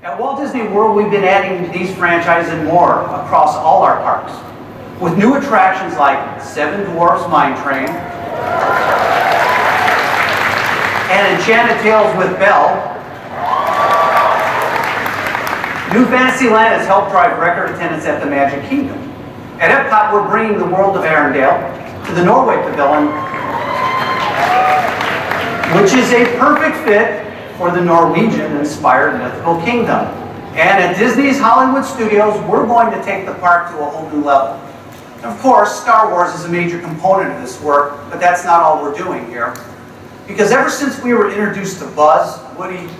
At Walt Disney World, we've been adding these franchises and more across all our parks, with new attractions like Seven Dwarfs Mine Train, and Enchanted Tales with Belle. New Fantasyland has helped drive record attendance at the Magic Kingdom. At Epcot, we're bringing the world of Arendelle to the Norway Pavilion, which is a perfect fit for the Norwegian-inspired mythical kingdom. And at Disney's Hollywood Studios, we're going to take the park to a whole new level. And of course, Star Wars is a major component of this work, but that's not all we're doing here. Because ever since we were introduced to Buzz, Woody,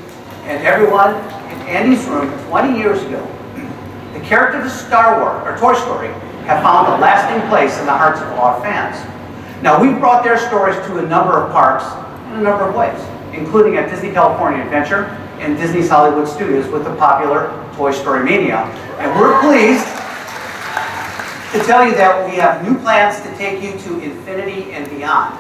and everyone in Andy's room 20 years ago, the characters of Star Wars, or Toy Story, have found a lasting place in the hearts of all our fans. Now, we've brought their stories to a number of parks in a number of ways, including at Disney California Adventure and Disney's Hollywood Studios with the popular Toy Story Mania. And we're pleased to tell you that we have new plans to take you to infinity and beyond.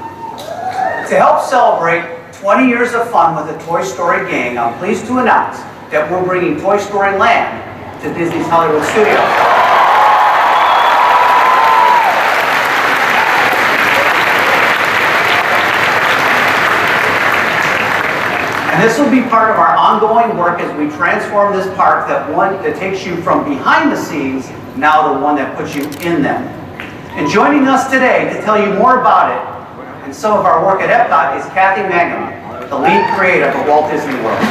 To help celebrate 20 years of fun with the Toy Story gang, I'm pleased to announce that we're bringing Toy Story Land to Disney's Hollywood Studios. And this will be part of our ongoing work as we transform this park, that one that takes you from behind the scenes, now to one that puts you in them. And joining us today to tell you more about it and some of our work at Epcot is Cathy Magnum, the lead creative of Walt Disney World.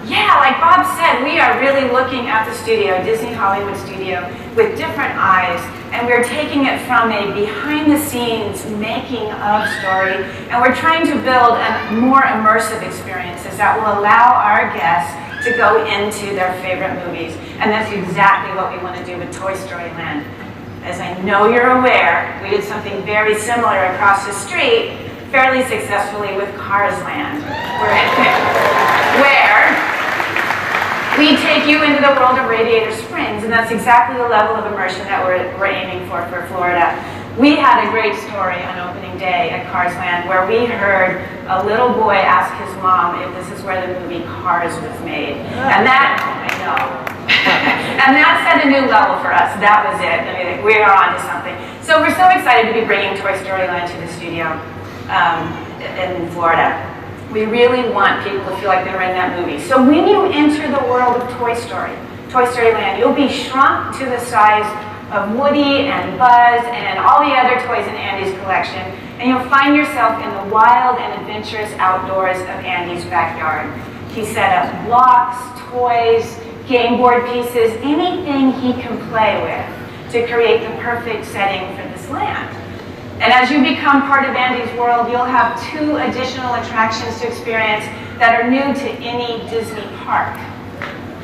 Yeah, like Bob said, we are really looking at the studio, Disney Hollywood Studio, with different eyes, and we're taking it from a behind-the-scenes making of story, and we're trying to build a more immersive experiences that will allow our guests to go into their favorite movies, and that's exactly what we want to do with Toy Story Land. As I know you're aware, we did something very similar across the street fairly successfully with Cars Land, where we take you into the world of Radiator Springs, and that's exactly the level of immersion that we're aiming for Florida. We had a great story on opening day at Cars Land where we heard a little boy ask his mom if this is where the movie Cars was made. And that, I know, and that set a new level for us. That was it. I mean, we are on to something. So we're so excited to be bringing Toy Story Land to the studio in Florida. We really want people to feel like they're in that movie. So when you enter the world of Toy Story Land, you'll be shrunk to the size of Woody and Buzz and all the other toys in Andy's collection, and you'll find yourself in the wild and adventurous outdoors of Andy's backyard. He set up blocks, toys, game board pieces, anything he can play with to create the perfect setting for this land. And as you become part of Andy's world, you'll have 2 additional attractions to experience that are new to any Disney park.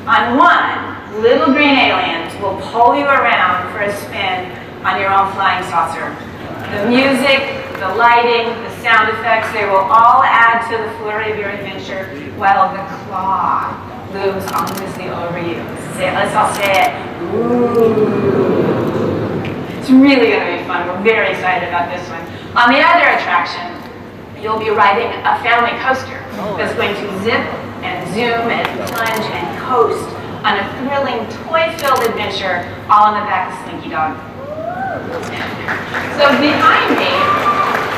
On one, little green aliens will pull you around for a spin on your own flying saucer. The music, the lighting, the sound effects, they will all add to the flurry of your adventure while the claw looms ominously over you. Let's all say it. Ooh. It's really going to be fun. We're very excited about this one. On the other attraction, you'll be riding a family coaster that's going to zip and zoom and plunge and coast on a thrilling toy-filled adventure all on the back of Slinky Dog. So behind me,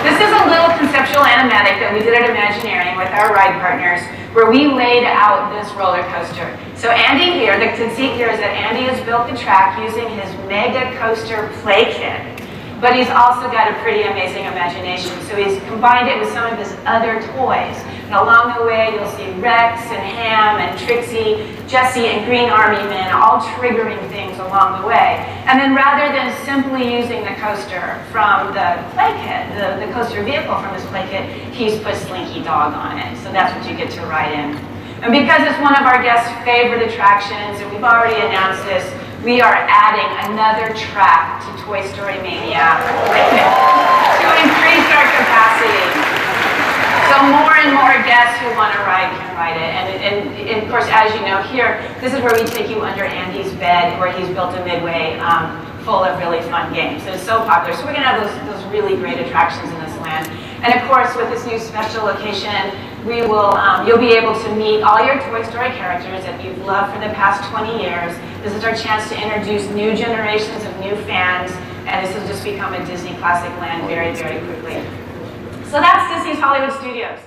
this is a little conceptual animatic that we did at Imagineering with our ride partners, where we laid out this roller coaster. So Andy here, the conceit here is that Andy has built the track using his Mega Coaster play kit, but he's also got a pretty amazing imagination. So he's combined it with some of his other toys. And along the way, you'll see Rex and Ham and Trixie, Jessie and Green Army Men, all triggering things along the way. And then rather than simply using the coaster from the play kit, the coaster vehicle from his play kit, he's put Slinky Dog on it. So that's what you get to ride in. And because it's one of our guests' favorite attractions, and we've already announced this, we are adding another track to Toy Story Mania to increase our capacity. So more and more guests who want to ride can ride it. And of course, as you know here, this is where we take you under Andy's bed, where he's built a midway full of really fun games. It's so popular. So we're going to have those really great attractions in this land. And of course, with this new special location, we will, you'll be able to meet all your Toy Story characters that you've loved for the past 20 years. This is our chance to introduce new generations of new fans, and this will just become a Disney classic land very, very quickly. So that's Disney's Hollywood Studios.